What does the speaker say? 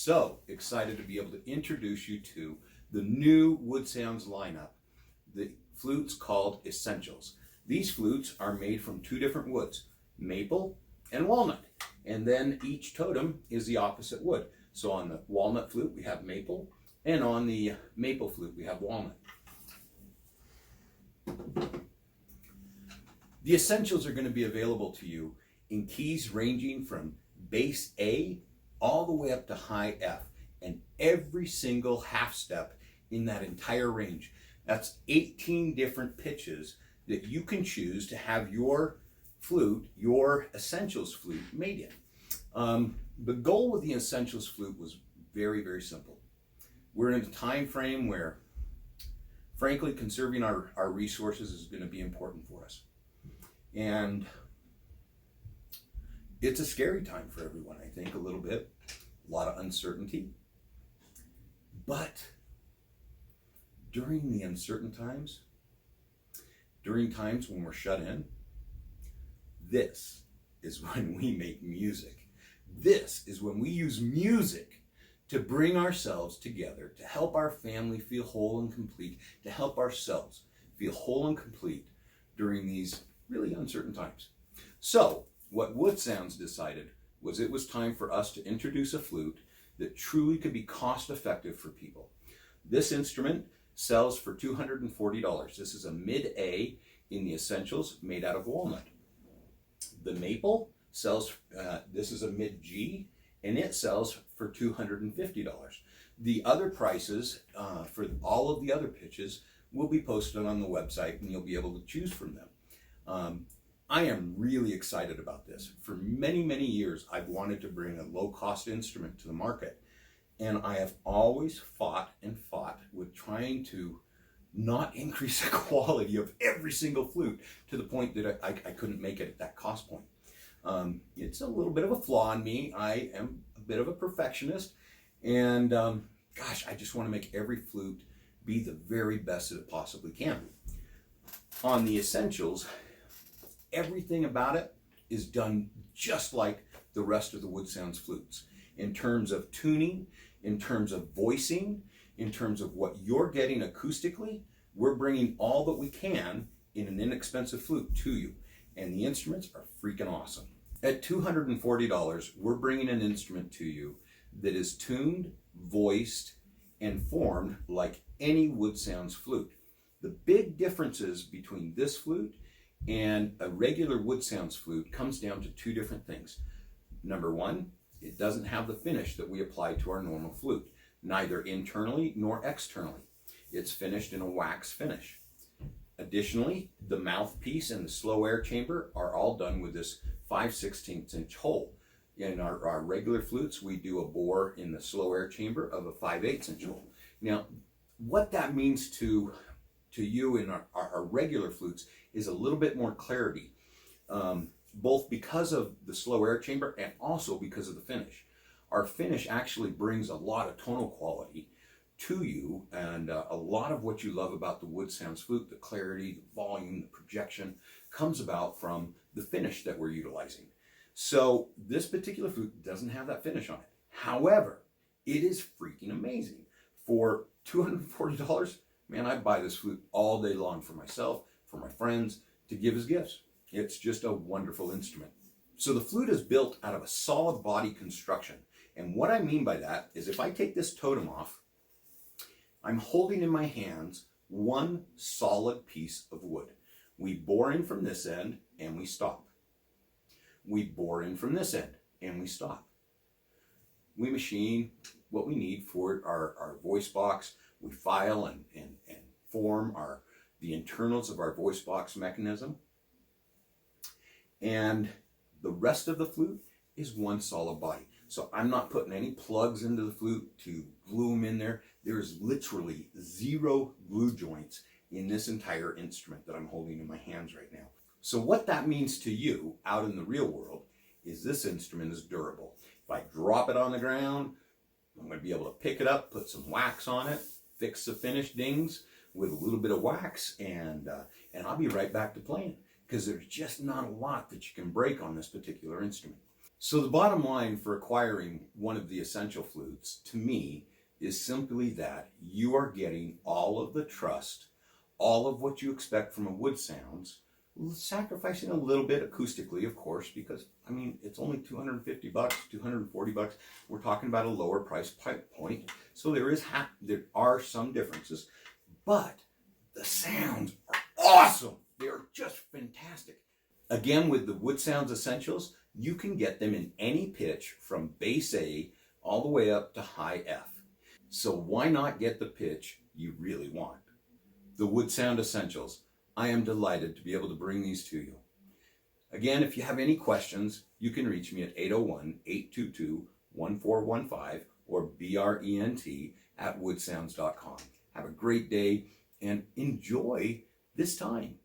so excited to be able to introduce you to the new Woodsounds lineup, the flutes called Essentials. These flutes are made from two different woods, maple and walnut, and then each totem is the opposite wood. So on the walnut flute we have maple, and on the maple flute we have walnut. The Essentials are going to be available to you in keys ranging from bass A all the way up to high F, and every single half step in that entire range. That's 18 different pitches that you can choose to have your flute, your Essentials flute, made in. The goal with the Essentials flute was very, very simple. We're in a time frame where, frankly, conserving our resources is going to be important for us. And it's a scary time for everyone, I think, a little bit. A lot of uncertainty. But during the uncertain times, during times when we're shut in, this is when we make music. This is when we use music to bring ourselves together, to help our family feel whole and complete, to help ourselves feel whole and complete during these really uncertain times. So, what Woodsounds decided was it was time for us to introduce a flute that truly could be cost effective for people. This instrument sells for $240. This is a mid-A in the Essentials made out of walnut. The maple sells, this is a mid-G, and it sells for $250. The other prices for all of the other pitches will be posted on the website, and you'll be able to choose from them. I am really excited about this. For many, many years, I've wanted to bring a low-cost instrument to the market, and I have always fought with trying to not increase the quality of every single flute to the point that I couldn't make it at that cost point. It's a little bit of a flaw in me. I am a bit of a perfectionist, and gosh, I just want to make every flute be the very best that it possibly can. On the Essentials, everything about it is done just like the rest of the Woodsounds flutes. In terms of tuning, in terms of voicing, in terms of what you're getting acoustically, we're bringing all that we can in an inexpensive flute to you. And the instruments are freaking awesome. At $240, we're bringing an instrument to you that is tuned, voiced, and formed like any Woodsounds flute. The big differences between this flute and a regular Woodsounds flute comes down to two different things. Number one, it doesn't have the finish that we apply to our normal flute, neither internally nor externally. It's finished in a wax finish. Additionally, the mouthpiece and the slow air chamber are all done with this 5/16 inch hole. In our regular flutes, we do a bore in the slow air chamber of a 5/8 inch hole. Now, what that means to you in our regular flutes is a little bit more clarity, both because of the slow air chamber and also because of the finish. Our finish actually brings a lot of tonal quality to you, and a lot of what you love about the Woodsounds flute, the clarity, the volume, the projection, comes about from the finish that we're utilizing. So this particular flute doesn't have that finish on it. However, it is freaking amazing. For $240, man, I'd buy this flute all day long for myself, for my friends, to give as gifts. It's just a wonderful instrument. So the flute is built out of a solid body construction. And what I mean by that is if I take this totem off, I'm holding in my hands one solid piece of wood. We bore in from this end and we stop. We bore in from this end and we stop. We machine what we need for our voice box. We file and form the internals of our voice box mechanism. And the rest of the flute is one solid body. So I'm not putting any plugs into the flute to glue them in there. There's literally 0 glue joints in this entire instrument that I'm holding in my hands right now. So what that means to you out in the real world is this instrument is durable. If I drop it on the ground, I'm going to be able to pick it up, put some wax on it, fix the finish dings with a little bit of wax, and I'll be right back to playing, because there's just not a lot that you can break on this particular instrument. So the bottom line for acquiring one of the Essential Flutes, to me, is simply that you are getting all of the trust, all of what you expect from a Woodsounds, sacrificing a little bit acoustically, of course, because, I mean, it's only $250, $240. We're talking about a lower price point. So there are some differences, but the sounds are awesome. They're just fantastic. Again, with the Woodsounds Essentials, you can get them in any pitch from bass A all the way up to high F. So why not get the pitch you really want? The Woodsound Essentials. I am delighted to be able to bring these to you. Again, if you have any questions, you can reach me at 801-822-1415 or brent@woodsounds.com. Have a great day and enjoy this time.